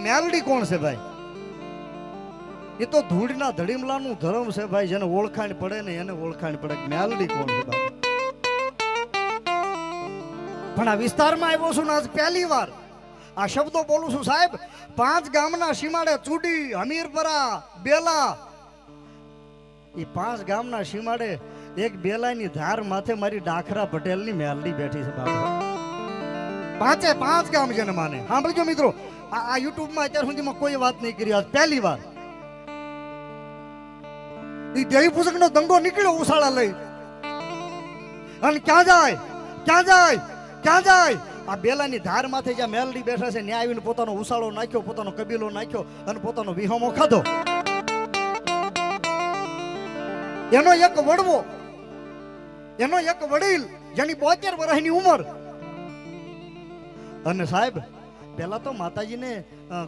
મેલડી કોણ છે ભાઈ? એ તો ધૂળના ધડીમલાનું ધર્મ છે ભાઈ. જેને ઓળખાણ પડે ને એને ઓળખાણ પડે. મેલડી કોણ છે ભાઈ? પણ આ વિસ્તારમાં આવ્યો છું ને આજ પહેલી વાર આ શબ્દો બોલું છું સાહેબ. 5 ગામના સીમાડે ચૂડી, હમીરપરા, બેલા, એ 5 ગામના સીમાડે એક બેલાની ધાર માથે મારી ડાખરા પટેલની મેલડી બેઠી છે બાપુ. 5 ગામ જેને માને. સાંભળજો મિત્રો, આ યુટ્યુબમાં અત્યાર સુધીમાં કોઈ વાત નહીં કરી, આજ પહેલી વાર એ દેવી પૂજકનો દંગો નીકળ્યો ઉસાળા લઈ. અને ક્યાં જાય, ક્યાં જાય, ક્યાં જાય? આ બેલાની ધાર માથે જ્યાં મેલડી બેઠા છે ત્યાં આવીને પોતાનો ઉસાળો નાખ્યો, પોતાનો કબીલો નાખ્યો અને પોતાનો વિહોમો ખાધો. એનો એક વડવો, એનો એક વડીલ જેની 72 વર્ષની ઉંમર. અને સાહેબ પેલા તો માતાજીને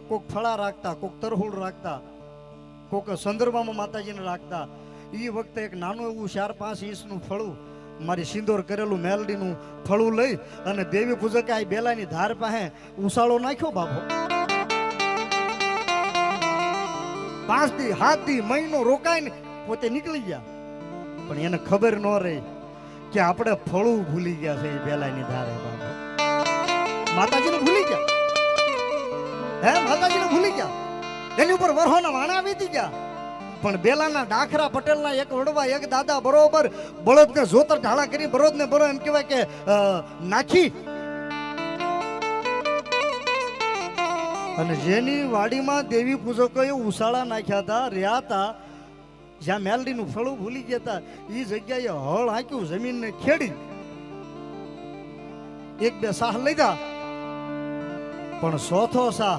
કોક ફળા રાખતા, કોક તરહુડ રાખતા, કોક સંદર્ભમાં માતાજીને રાખતા. એ વખતે એક નાનું એવું 4-5 ઇંચનું ફળું, મારી સિંદોર કરેલું મેલડીનું ફળું લઈ અને દેવી પૂજકે આ બેલાની ધાર પાસે ઉસાળો નાખ્યો બાપો. 5 દી 7 દી મહિનો રોકાઈને પોતે નીકળી ગયા. પણ એને ખબર ન રહી કે આપણે ફળું ભૂલી ગયા છે એ બેલાની ધારે બાપો. માતાજીને ભૂલી ગયા, હે માતાજીને ભૂલી ગયા. એની ઉપર વરહોના વાણા વીતી ગયા. પણ બેલાના ડાખરા પટેલના એક વડવા, એક દાદા બરોબર બળદને જોતર ઢાળા કરી બળદને બરો એમ કહેવાય કે નાખી. અને જેની વાડીમાં દેવી પૂજકોએ ઉસાળા નાખ્યા હતા, રહ્યા હતા, જ્યાં મેલડીનું ફળું ભૂલી ગયા હતા, એ જગ્યાએ હળ હાંક્યું, જમીનને ખેડી 1-2 સાહ લીધા. પણ 100થો સાહ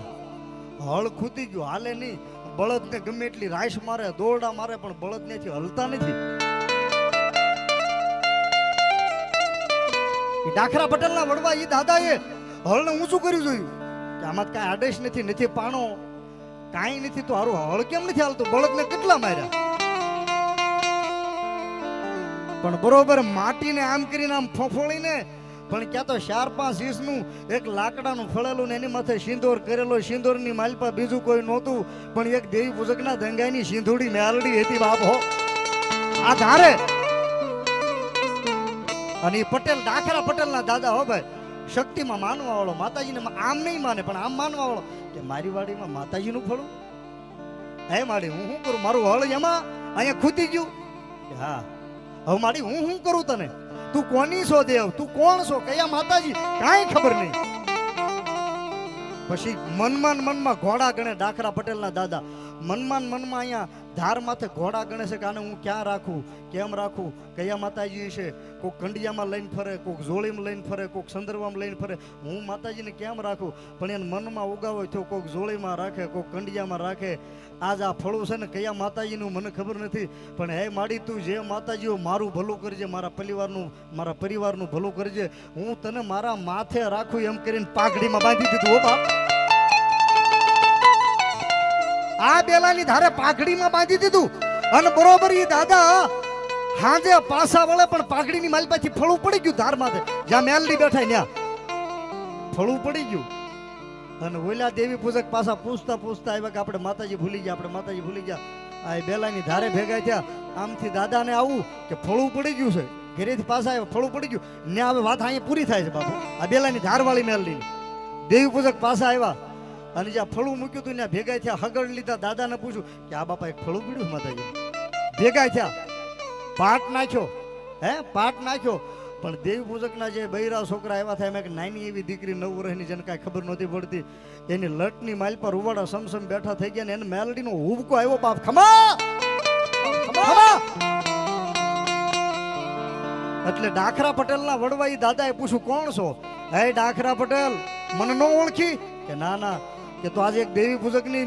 હળ ખૂટી ગયું, હાલે નહીં. બળદને ગમે એટલી રાઈસ મારે, દોરડા મારે, પણ બળદનેથી હલતા નથી. ડાખરા પટેલના વડવા એ દાદાએ હળને ઊંચું કર્યું જોયું કે આમાં કાંઈ આદેશ નથી, નથી પાણો, કાંઈ નથી, તો હારું હળ કેમ નથી હાલતું? બળદને કેટલા માર્યા. પણ બરોબર માટીને આમ કરીને આમ ફોફોળીને, પણ ક્યાં તો 4-5 ઇંચનું એક લાકડાનું ફળેલું ને એની માથે સિંદોર કરેલો, સિંદોરની માલપા બીજું કોઈ નહોતું, પણ એક દેવી પૂજકના દંગાની સિંધુડી મેલડી હતી બાપો આ ધારે. અને એ પટેલ, ડાખરા પટેલના દાદા હો ભાઈ, શક્તિમાં માનવા વાળો, માતાજીને આમ નહીં માને પણ આમ માનવા વાળો કે મારી વાડીમાં માતાજીનું ફળું, હે માડી હું શું કરું? મારું હળ એમાં અહીંયા ખૂટી ગયું. હા હવે માડી હું શું કરું? તને તું કોની છો દેવ? તું કોણ છો? કયા માતાજી? કાંઈ ખબર નહીં. પછી મનમાં ઘોડા ગણે ડાખરા પટેલના દાદા. મનમાં અહીંયા ધાર માથે ઘોડા ગણે છે કે આને હું ક્યાં રાખું, કેમ રાખું, કયા માતાજી છે? કોક કંડિયામાં લઈને ફરે, કોક જોળીમાં લઈને ફરે, કોક સંદર્ભમાં લઈને ફરે. હું માતાજીને કેમ રાખું? પણ એને મનમાં ઉગાવો થયો, કોક જોળીમાં રાખે, કોક કંડિયામાં રાખે. આજ આ ફળું છે ને કયા માતાજીનું મને ખબર નથી. પણ હે માડી, તું જે માતાજીઓ મારું ભલું કરજે, મારા પરિવારનું ભલું કરજે. હું તને મારા માથે રાખું એમ કરીને પાઘડીમાં બાંધી દીધું. હો બાપ, આ બેલાની ધારે પાઘડીમાં બાંધી દીધું. અને બરોબર એ દાદા હાજે પાસા વળે પણ પાઘડીની માલપાથી ફળું પડી ગયું ધાર માથે, જ્યાં મેલડી બેઠા ત્યાં ફળું પડી ગયું. અને ઓલા દેવી પૂજક પાછા પૂછતા આવ્યા કે આપણે માતાજી ભૂલી ગયા. આ બેલાની ધારે ભેગા થયા. આમથી દાદાને આવું કે ફળું પડી ગયું છે, ઘરેથી પાછા આવ્યા, ફળું પડી ગયું ને. હવે વાત અહીંયા પૂરી થાય છે બાપુ. આ બેલાની ધારવાળી મેલડી દેવી પૂજક પાછા આવ્યા અને જ્યાં ફળું મૂક્યું હતું ત્યાં ભેગા થયા. હગડ લીધા. દાદાને પૂછ્યું કે આ બાપા એક ફળું પીડ્યું માતાજી. ભેગા થયા, પાટ નાખ્યો, પાટ નાખ્યો. પણ દેવી પૂજકના જે બૈરા છોકરા આવ્યા હતા, એમાં એક નાની એવી દીકરી 9 વર્ષની, જેને કાંઈ ખબર નહોતી પડતી, એની લટની માલ પર રૂવાડા સમસમ બેઠા થઈ ગયા ને એને મેલડીનો હુબકો આવ્યો. બાપ ખમા ખમા. એટલે ડાખરા પટેલના વડવા ઈ દાદાએ પૂછ્યું કોણ છો? હે ડાખરા પટેલ, મને ન ઓળખી? કે ના, કે તો આજે એક દેવી પૂજકની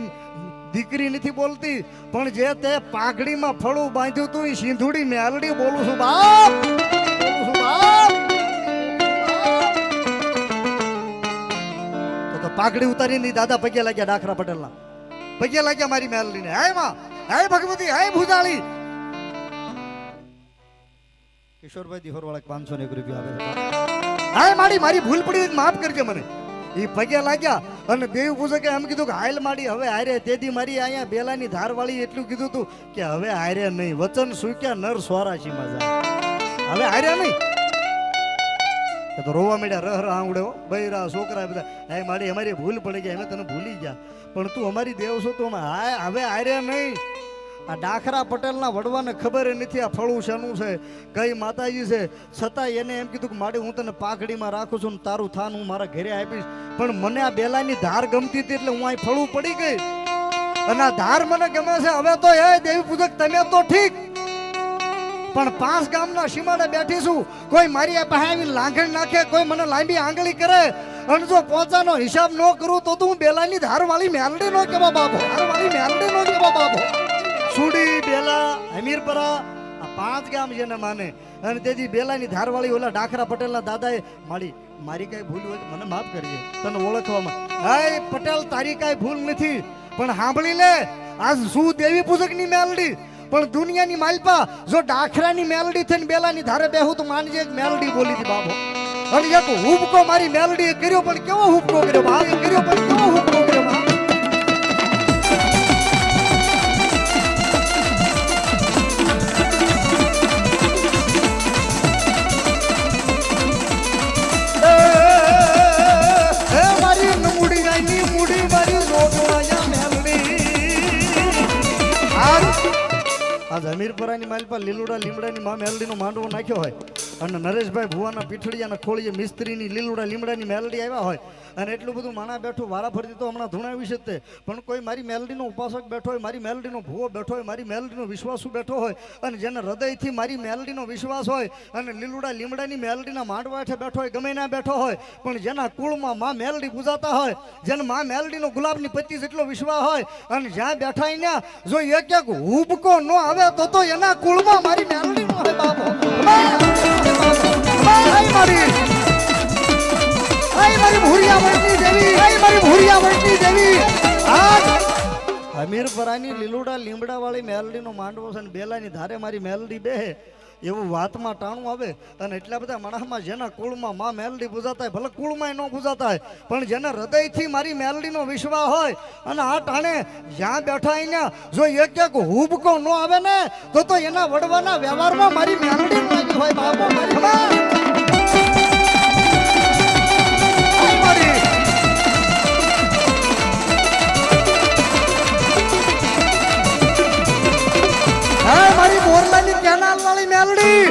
દીકરી નથી બોલતી, પણ જે તે પાઘડીમાં ફળું બાંધ્યું તું એ સિંધુડી મેલડી બોલું છું બાપ. તો પાઘડી ઉતારીને દાદા પગે લાગ્યા, ડાખરા પટેલના પગે લાગ્યા મારી મેલડીને. હે માં, હે ભગવતી, હે ભુજાળી. કિશોરભાઈ દિહોરવાળા 501 રૂપિયા આવે છે. હા મારી ભૂલ પડી, માફ કરજે મને. એ પગે લાગ્યા અને દેવી પૂજકે એમ કીધું કે હાલ માડી હવે હારે તેદી મારી અહીંયા બેલાની ધારવાળી એટલું કીધું તું કે હવે હારે નહીં વચન સૂક્યા નર સ્વરાશીમાં જાય હવે હારે નહીં તો રોવા મળ્યા રહ રહ આંગડે બૈરા છોકરા બધા હા મારી અમારી ભૂલ પડી ગઈ અમે તને ભૂલી ગયા પણ તું અમારી દેવ છો તું હવે હારે નહીં આ ડાખરા પટેલના વડવાને ખબર નથી આ ફળું શાનું છે કઈ માતાજી છે છતાં એને એમ કીધું કે માડી હું તને પાઘડીમાં રાખું છું ને તારું થાન હું મારા ઘરે આપીશ પણ મને આ બેલાની ધાર ગમતી હતી એટલે હું અહીં ફળું પડી ગઈ અને આ ધાર મને ગમે છે હવે તો એ દેવી પૂજક તમે તો ઠીક પણ 5 ગામના સીમાડે બેઠી છું કોઈ મારી પાસે આવીને લાંઘણ નાખે કોઈ મને લાંબી આંગળી કરે અને જો પોચાનો હિસાબ ન કરું તો હું બેલાની ધારવાળી મેલડી નો કેવા બાપો ધારવાળી મેલડી નો કેવા બાપો સુડી બેલા હમીરપરા આ 5 ગામ જેને માને અને તેથી બેલાની ધારવાળી ઓલા ડાખરા પટેલના દાદાએ મારી કઈ ભૂલ હોય મને માફ કરજે તને ઓળખવામાં હાય પટેલ તારી કઈ ભૂલ નથી પણ સાંભળી લે આજ શું દેવી પૂજકની મેલડી પણ દુનિયાની માલપા જો ડાખરાની મેલડી થઈને બેલાની ધારે બેહું તો માનજે મેલડી બોલી હતી બાબો અને એક હુબકો મારી મેલડી કર્યો પણ કેવો હુબકો કર્યો ભાઈ કર્યો પણ કેવો હુબકો કર્યો ભાઈ હમીરપરાની માલપા લીલુડા લીમડાની માં મેલડીનો માંડવો નાખ્યો હોય અને નરેશભાઈ ભુવાના પીઠળિયાના ખોળીએ મિસ્ત્રીની લીલુડા લીમડાની મેલડી આવ્યા હોય અને એટલું બધું માણા બેઠું વારા ફરતી તો હમણાં ધૂણાવી છે તે પણ કોઈ મારી મેલડીનો ઉપાસક બેઠો હોય મારી મેલડીનો ભુવો બેઠો હોય મારી મેલડીનો વિશ્વાસુ બેઠો હોય અને જેને હૃદયથી મારી મેલડીનો વિશ્વાસ હોય અને લીલુડા લીમડાની મેલડીના માંડવા હેઠે બેઠો હોય ગમે ના બેઠો હોય પણ જેના કુળમાં માં મેલડી પૂજાતા હોય જેને માં મેલડીનો ગુલાબની પત્તી જેટલો વિશ્વાસ હોય અને જ્યાં બેઠા ત્યાં જો એક એક હુબકો ન આવે તો એના કુળમાં મારી મેલડી નો હોય બાબો મારી ભૂરિયાવળની દેવી હમીરપરાની લીલુડા લીમડા વાળી મેલડીનો માંડવો છે ને બેલાની ધારે મારી મેલડી બેહે એવું વાતમાં ટાણું આવે અને એટલા બધા માણસમાં જેના કુળમાં માં મેલડી પૂજાતા હોય ભલે કુળમાં ન પૂજાતા હોય પણ જેના હૃદયથી મારી મેલડીનો વિશ્વાસ હોય અને આ ટાણે જ્યાં બેઠા અહીંયા જો એક એક હુબકો ન આવે ને તો એના વડવાના વ્યવહારમાં મારી મેલડી લાગી હોય બાપો મારી મારી મોરલાની કેનાલ વાળી મેલડી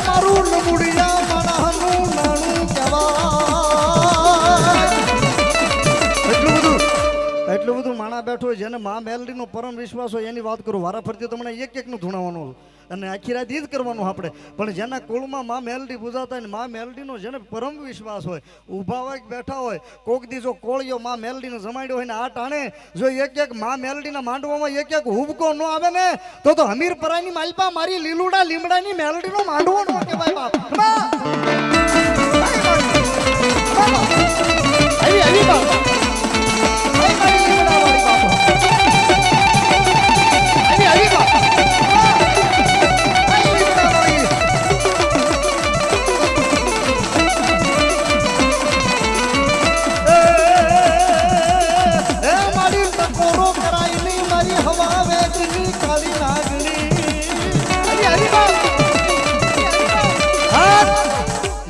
મારું નમુડિયા માણસનું નાનું કહેવાય એટલું બધું માણા બેઠો હોય જેને મા મેલડીનો પરમ વિશ્વાસ હોય એની વાત કરું વારા ફરતી તમને એક એકનું ધૂણાવવાનું અને આખી રાત ઈ જ કરવાનું આપણે પણ જેના કુળમાં માં મેલડી પૂજાતા હોય માં મેલડીનો જેને પરમ વિશ્વાસ હોય ઊભા હોય બેઠા હોય કોક દી જો કોળિયો માં મેલડીને જમાડ્યો હોય ને આ ટાણે જો એક એક માં મેલડીના માંડવામાં એક એક હુબકો ન આવે ને તો હમીરપરાની માલપા મારી લીલુડા લીમડાની મેલડીનો માંડવો ન કહેવાય બાપ આવી બાપ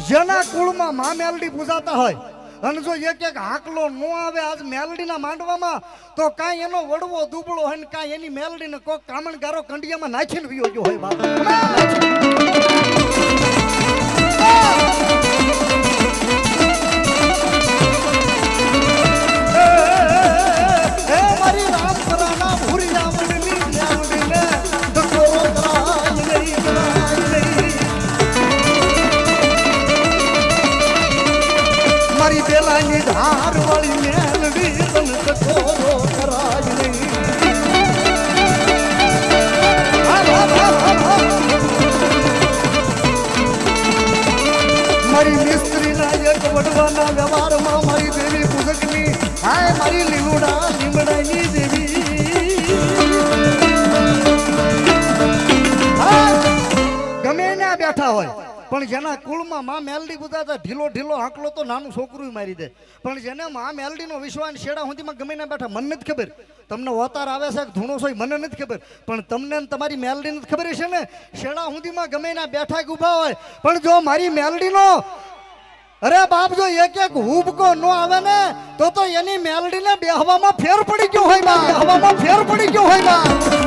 જેના કુળમાં માં મેલડી પૂજાતા હોય અને જો એક એક હાકલો ન આવે આજ મેલડીના માંડવામાં તો કાંઈ એનો વડવો દુબળો હોય ને કાંઈ એની મેલડીને કોક કામણગારો કંડિયામાં નાખીને વિયો ગયો હોય બાપ મારી રામપરાના ભૂરિયાવળની મેલડીને ધકોરો કરાય મારી બેલાની ધાર વાળી મેલડી તન ધકોરો કરાય નહીં મારી મિસ્ત્રીના એક વડવાના વ્યવહારમાં મારી દેવી પૂજકની હાય મારી લીલુડા લીમડાની દેવી બેઠા હોય પણ જેના કુળમાં માં મેલડી બુધાતા ઢીલો ઢીલો હાંકલો તો નાનું છોકરું મારી દે પણ જેને માં મેલડીનો વિશ્વાસ શેડા સુધીમાં ગમે ના બેઠા મને નથી ખબર તમને ઓતાર આવે છે ધૂણો છો મને નથી ખબર પણ તમને તમારી મેલડી નથી ખબર છે ને શેડા સુધીમાં ગમે ના બેઠા ઉભા હોય પણ જો મારી મેલડીનો અરે બાપ જો એક એક હુબકો નો આવે ને તો એની મેલડીને બેહવામાં ફેર પડી ગયો હોય બા બેહવામાં ફેર પડી ગયો હોય બા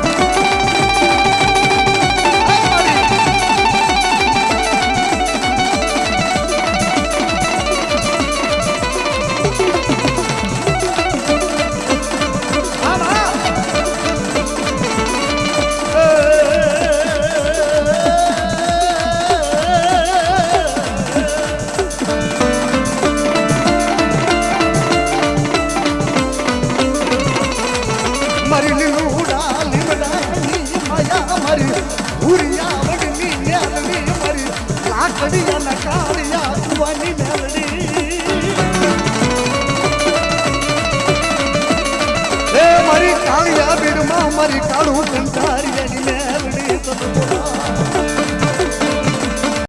મારી કાળું કંટારી